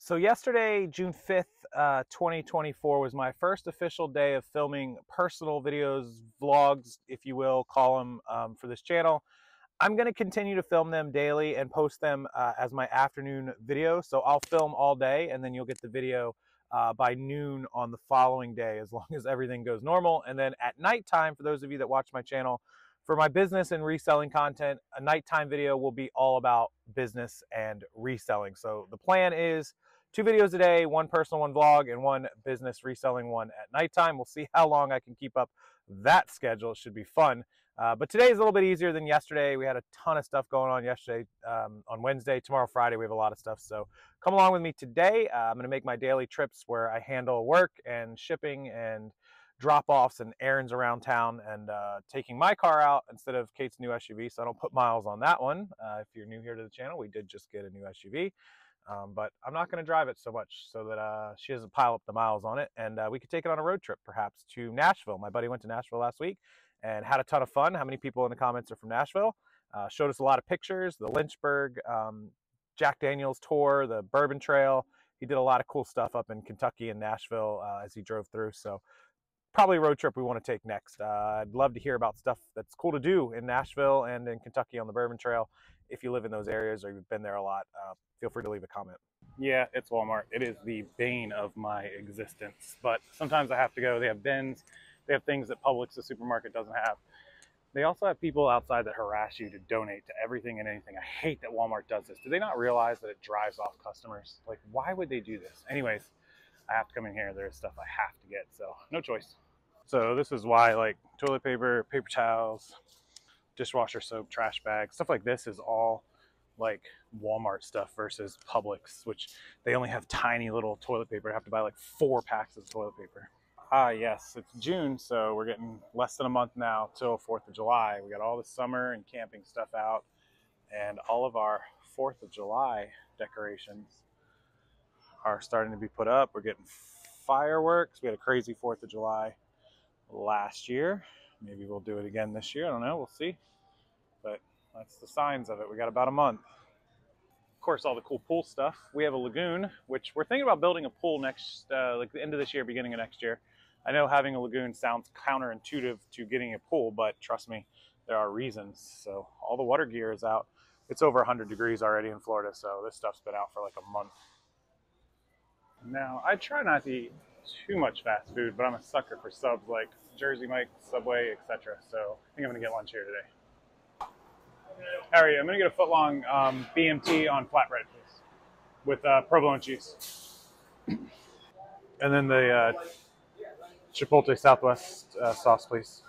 So yesterday, June 5th, 2024 was my first official day of filming personal videos, vlogs, if you will, call them, for this channel. I'm going to continue to film them daily and post them as my afternoon video. So I'll film all day and then you'll get the video by noon on the following day, as long as everything goes normal. And then at nighttime, for those of you that watch my channel, for my business and reselling content, a nighttime video will be all about business and reselling. So the plan is 2 videos a day, 1 personal, 1 vlog, and 1 business reselling one at nighttime. We'll see how long I can keep up that schedule. It should be fun. But today is a little bit easier than yesterday. We had a ton of stuff going on yesterday. On Wednesday, tomorrow, Friday, we have a lot of stuff. So come along with me today. I'm going to make my daily trips where I handle work and shipping and drop-offs and errands around town, and taking my car out instead of Kate's new SUV, so I don't put miles on that one. If you're new here to the channel, we did just get a new SUV. But I'm not going to drive it so much so that she doesn't pile up the miles on it, and we could take it on a road trip perhaps to Nashville. My buddy went to Nashville last week and had a ton of fun. How many people in the comments are from Nashville? Showed us a lot of pictures, the Lynchburg, Jack Daniels tour, the Bourbon Trail. He did a lot of cool stuff up in Kentucky and Nashville as he drove through. So probably a road trip we want to take next. I'd love to hear about stuff that's cool to do in Nashville and in Kentucky on the Bourbon Trail. If you live in those areas or you've been there a lot, feel free to leave a comment. Yeah, it's Walmart. It is the bane of my existence, but sometimes I have to go. They have bins. They have things that Publix, the supermarket, doesn't have. They also have people outside that harass you to donate to everything and anything. I hate that Walmart does this. Do they not realize that it drives off customers? Like, why would they do this? Anyways, I have to come in here. There's stuff I have to get, so no choice. So this is why, like, toilet paper, paper towels, dishwasher soap, trash bags, stuff like this is all like Walmart stuff versus Publix, which they only have tiny little toilet paper. I have to buy like 4 packs of toilet paper. Yes, it's June, so we're getting less than a month now till 4th of July. We got all the summer and camping stuff out, and all of our 4th of July decorations are starting to be put up. We're getting fireworks. We had a crazy 4th of July last year. Maybe we'll do it again this year. I don't know. We'll see. But that's the signs of it. We got about a month. Of course, all the cool pool stuff. We have a lagoon, which we're thinking about building a pool next, like the end of this year, beginning of next year. I know having a lagoon sounds counterintuitive to getting a pool, but trust me, there are reasons. So all the water gear is out. It's over 100 degrees already in Florida, so this stuff's been out for like a month. Now, I try not to eat too much fast food, but I'm a sucker for subs like Jersey Mike, Subway, etc. So I think I'm gonna get lunch here today. How are you? I'm gonna get a foot-long BMT on flatbread, please, with provolone cheese, and then the Chipotle Southwest sauce, please.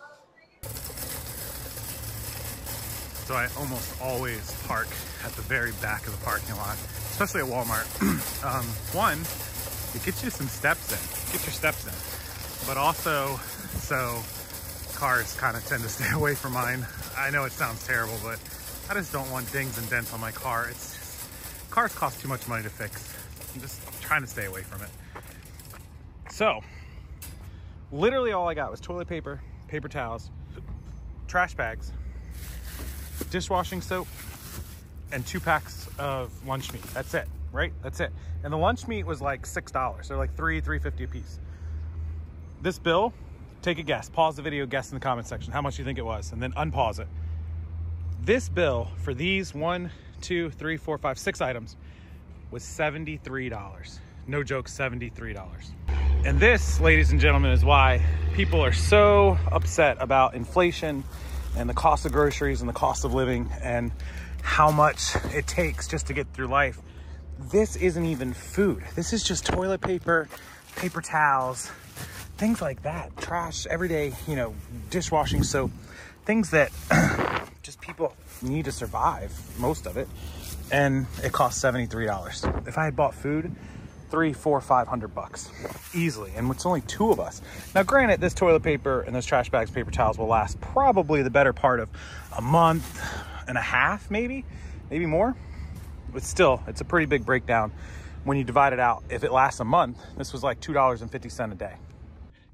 So I almost always park at the very back of the parking lot, especially at Walmart. One, it gets you some steps in. Get your steps in. But also, so cars kind of tend to stay away from mine. I know it sounds terrible, but I just don't want dings and dents on my car. It's just, cars cost too much money to fix. I'm just trying to stay away from it. So, literally all I got was toilet paper, paper towels, trash bags, dishwashing soap, and 2 packs of lunch meat. That's it, right? That's it. And the lunch meat was like $6. They're like $3.50 a piece. This bill, take a guess. Pause the video, guess in the comment section how much you think it was, and then unpause it. This bill for these 1, 2, 3, 4, 5, 6 items was $73. No joke, $73. And this, ladies and gentlemen, is why people are so upset about inflation and the cost of groceries and the cost of living and how much it takes just to get through life. This isn't even food. This is just toilet paper, paper towels, things like that. Trash, everyday, you know, dishwashing soap, things that just people need to survive, most of it. And it costs $73. If I had bought food, $300, $400, $500 easily, and it's only 2 of us. Now granted, this toilet paper and those trash bags, paper towels will last probably the better part of a month and a half, maybe more, but still, it's a pretty big breakdown when you divide it out. If it lasts a month, this was like $2.50 a day.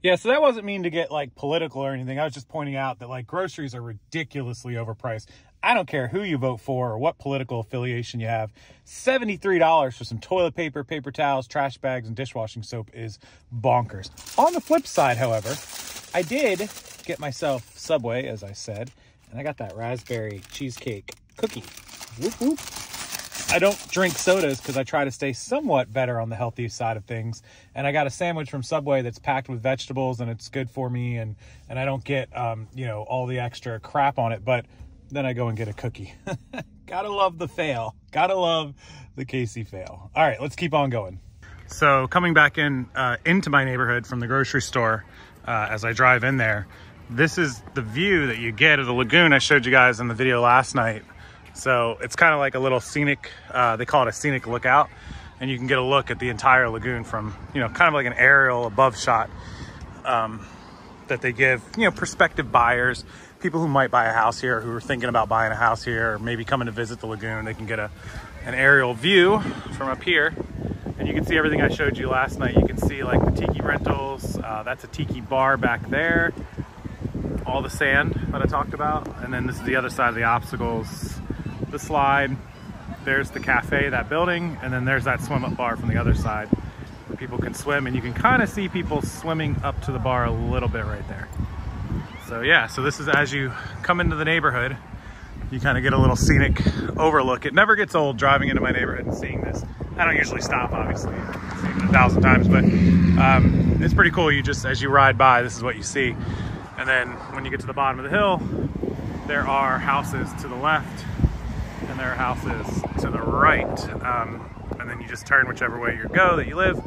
Yeah, so that wasn't mean to get like political or anything. I was just pointing out that like groceries are ridiculously overpriced. I don't care who you vote for or what political affiliation you have. $73 for some toilet paper, paper towels, trash bags, and dishwashing soap is bonkers. On the flip side, however, I did get myself Subway, as I said, and I got that raspberry cheesecake cookie. Whoop, whoop. I don't drink sodas because I try to stay somewhat better on the healthy side of things. And I got a sandwich from Subway that's packed with vegetables and it's good for me. And I don't get, you know, all the extra crap on it, but then I go and get a cookie. Gotta love the fail. Gotta love the Casey fail. All right, let's keep on going. So coming back into my neighborhood from the grocery store, as I drive in there, this is the view that you get of the lagoon I showed you guys in the video last night. So it's kind of like a little scenic, they call it a scenic lookout, and you can get a look at the entire lagoon from, you know, kind of like an aerial above shot that they give, you know, prospective buyers, people who might buy a house here, who are thinking about buying a house here, or maybe coming to visit the lagoon. They can get an aerial view from up here, and you can see everything I showed you last night. You can see like the tiki rentals, that's a tiki bar back there, all the sand that I talked about, and then this is the other side of the obstacles, the slide, there's the cafe, that building, and then there's that swim up bar from the other side where people can swim, and you can kind of see people swimming up to the bar a little bit right there. So yeah, so this is as you come into the neighborhood, you kind of get a little scenic overlook. It never gets old driving into my neighborhood and seeing this. I don't usually stop, obviously, I've seen it 1,000 times, but it's pretty cool. You just, as you ride by, this is what you see. And then when you get to the bottom of the hill, there are houses to the left and there are houses to the right. And then you just turn whichever way you go that you live,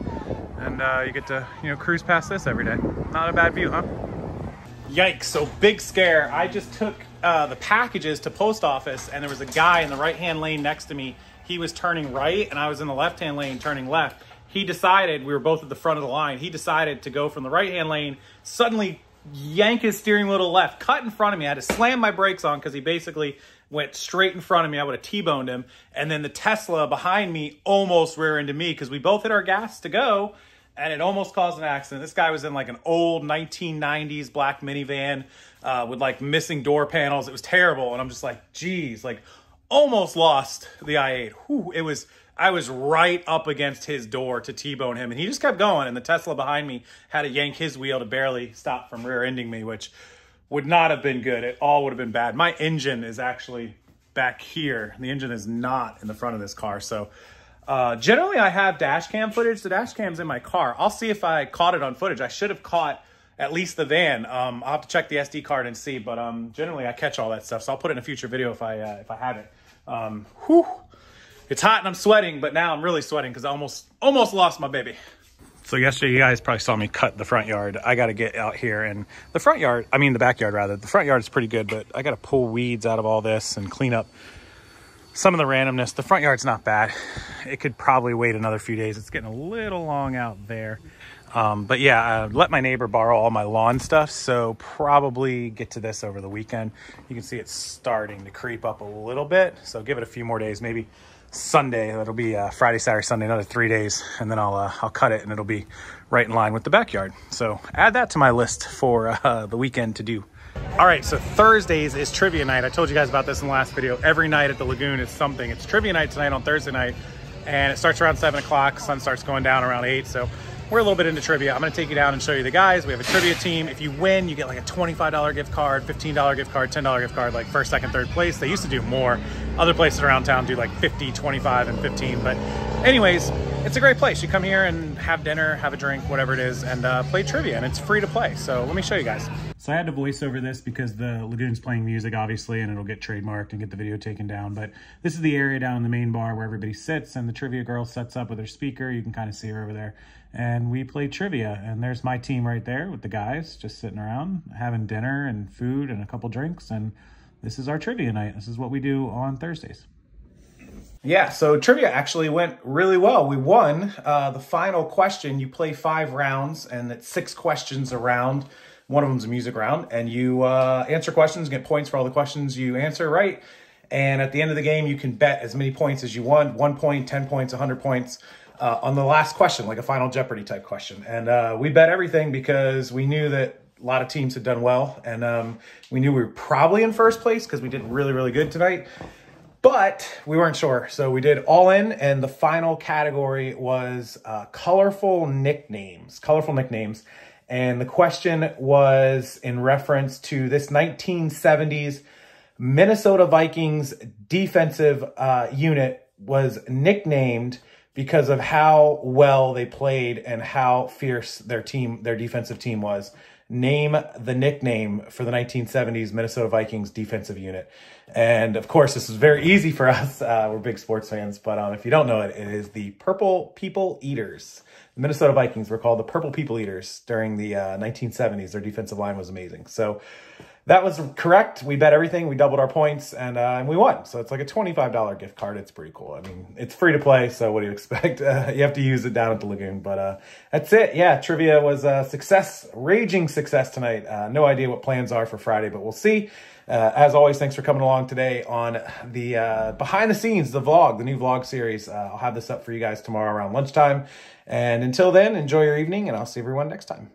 and you get to, you know, cruise past this every day. Not a bad view, huh? Yikes, so big scare. I just took the packages to post office, and there was a guy in the right-hand lane next to me. He was turning right, and I was in the left-hand lane turning left. He decided, we were both at the front of the line, he decided to go from the right-hand lane, suddenly yank his steering wheel to the left, cut in front of me. I had to slam my brakes on because he basically went straight in front of me. I would have T-boned him. And then the Tesla behind me almost rear-ended me because we both hit our gas to go, and it almost caused an accident. This guy was in like an old 1990s black minivan with like missing door panels. It was terrible. And I'm just like, geez, like almost lost the I-8. Whew, I was right up against his door to T-bone him, and he just kept going, and the Tesla behind me had to yank his wheel to barely stop from rear-ending me, which would not have been good. It all would have been bad. My engine is actually back here. The engine is not in the front of this car, so generally I have dash cam footage. The dash cam's in my car. I'll see if I caught it on footage. I should have caught at least the van. I'll have to check the SD card and see, but generally I catch all that stuff, so I'll put it in a future video if I have it. Whew. It's hot and I'm sweating, but now I'm really sweating because I almost lost my baby. So yesterday, you guys probably saw me cut the front yard. I got to get out here, and the front yard, I mean the backyard rather. The front yard is pretty good, but I got to pull weeds out of all this and clean up some of the randomness. The front yard's not bad. It could probably wait another few days. It's getting a little long out there. But yeah, I let my neighbor borrow all my lawn stuff, so probably get to this over the weekend. You can see it's starting to creep up a little bit, so give it a few more days, maybe Sunday. That'll be Friday, Saturday, Sunday, another 3 days, and then I'll cut it, and it'll be right in line with the backyard. So add that to my list for the weekend to do. All right, so Thursdays is trivia night. I told you guys about this in the last video. Every night at the lagoon is something. It's trivia night tonight on Thursday night, and it starts around 7 o'clock. Sun starts going down around 8, so we're a little bit into trivia. I'm gonna take you down and show you the guys. We have a trivia team. If you win, you get like a $25 gift card, $15 gift card, $10 gift card, like first, second, third place. They used to do more. Other places around town do like 50, 25, and 15. But anyways, it's a great place. You come here and have dinner, have a drink, whatever it is, and play trivia, and it's free to play. So let me show you guys. So I had to voice over this because the lagoon's playing music, obviously, and it'll get trademarked and get the video taken down. But this is the area down in the main bar where everybody sits, and the trivia girl sets up with her speaker. You can kind of see her over there. And we play trivia, and there's my team right there with the guys just sitting around having dinner and food and a couple drinks, and this is our trivia night. This is what we do on Thursdays. Yeah, so trivia actually went really well. We won the final question. You play 5 rounds, and it's 6 questions a round. One of them's a music round, and you answer questions, get points for all the questions you answer right. And at the end of the game, you can bet as many points as you want, 1 point, 10 points, 100 points. On the last question, like a Final Jeopardy type question. And we bet everything because we knew that a lot of teams had done well, and we knew we were probably in first place because we did really, really good tonight. But we weren't sure, so we did all in, and the final category was colorful nicknames. And the question was in reference to this 1970s Minnesota Vikings defensive unit was nicknamed because of how well they played and how fierce their defensive team was. Name the nickname for the 1970s Minnesota Vikings defensive unit. And of course, this is very easy for us. We're big sports fans, but if you don't know it, it is the Purple People Eaters. The Minnesota Vikings were called the Purple People Eaters during the 1970s. Their defensive line was amazing. So that was correct. We bet everything. We doubled our points, and we won. So it's like a $25 gift card. It's pretty cool. I mean, it's free to play, so what do you expect? You have to use it down at the Lagoon. But that's it. Yeah, trivia was a success, raging success tonight. No idea what plans are for Friday, but we'll see. As always, thanks for coming along today on the behind the scenes, the vlog, the new vlog series. I'll have this up for you guys tomorrow around lunchtime. And until then, enjoy your evening, and I'll see everyone next time.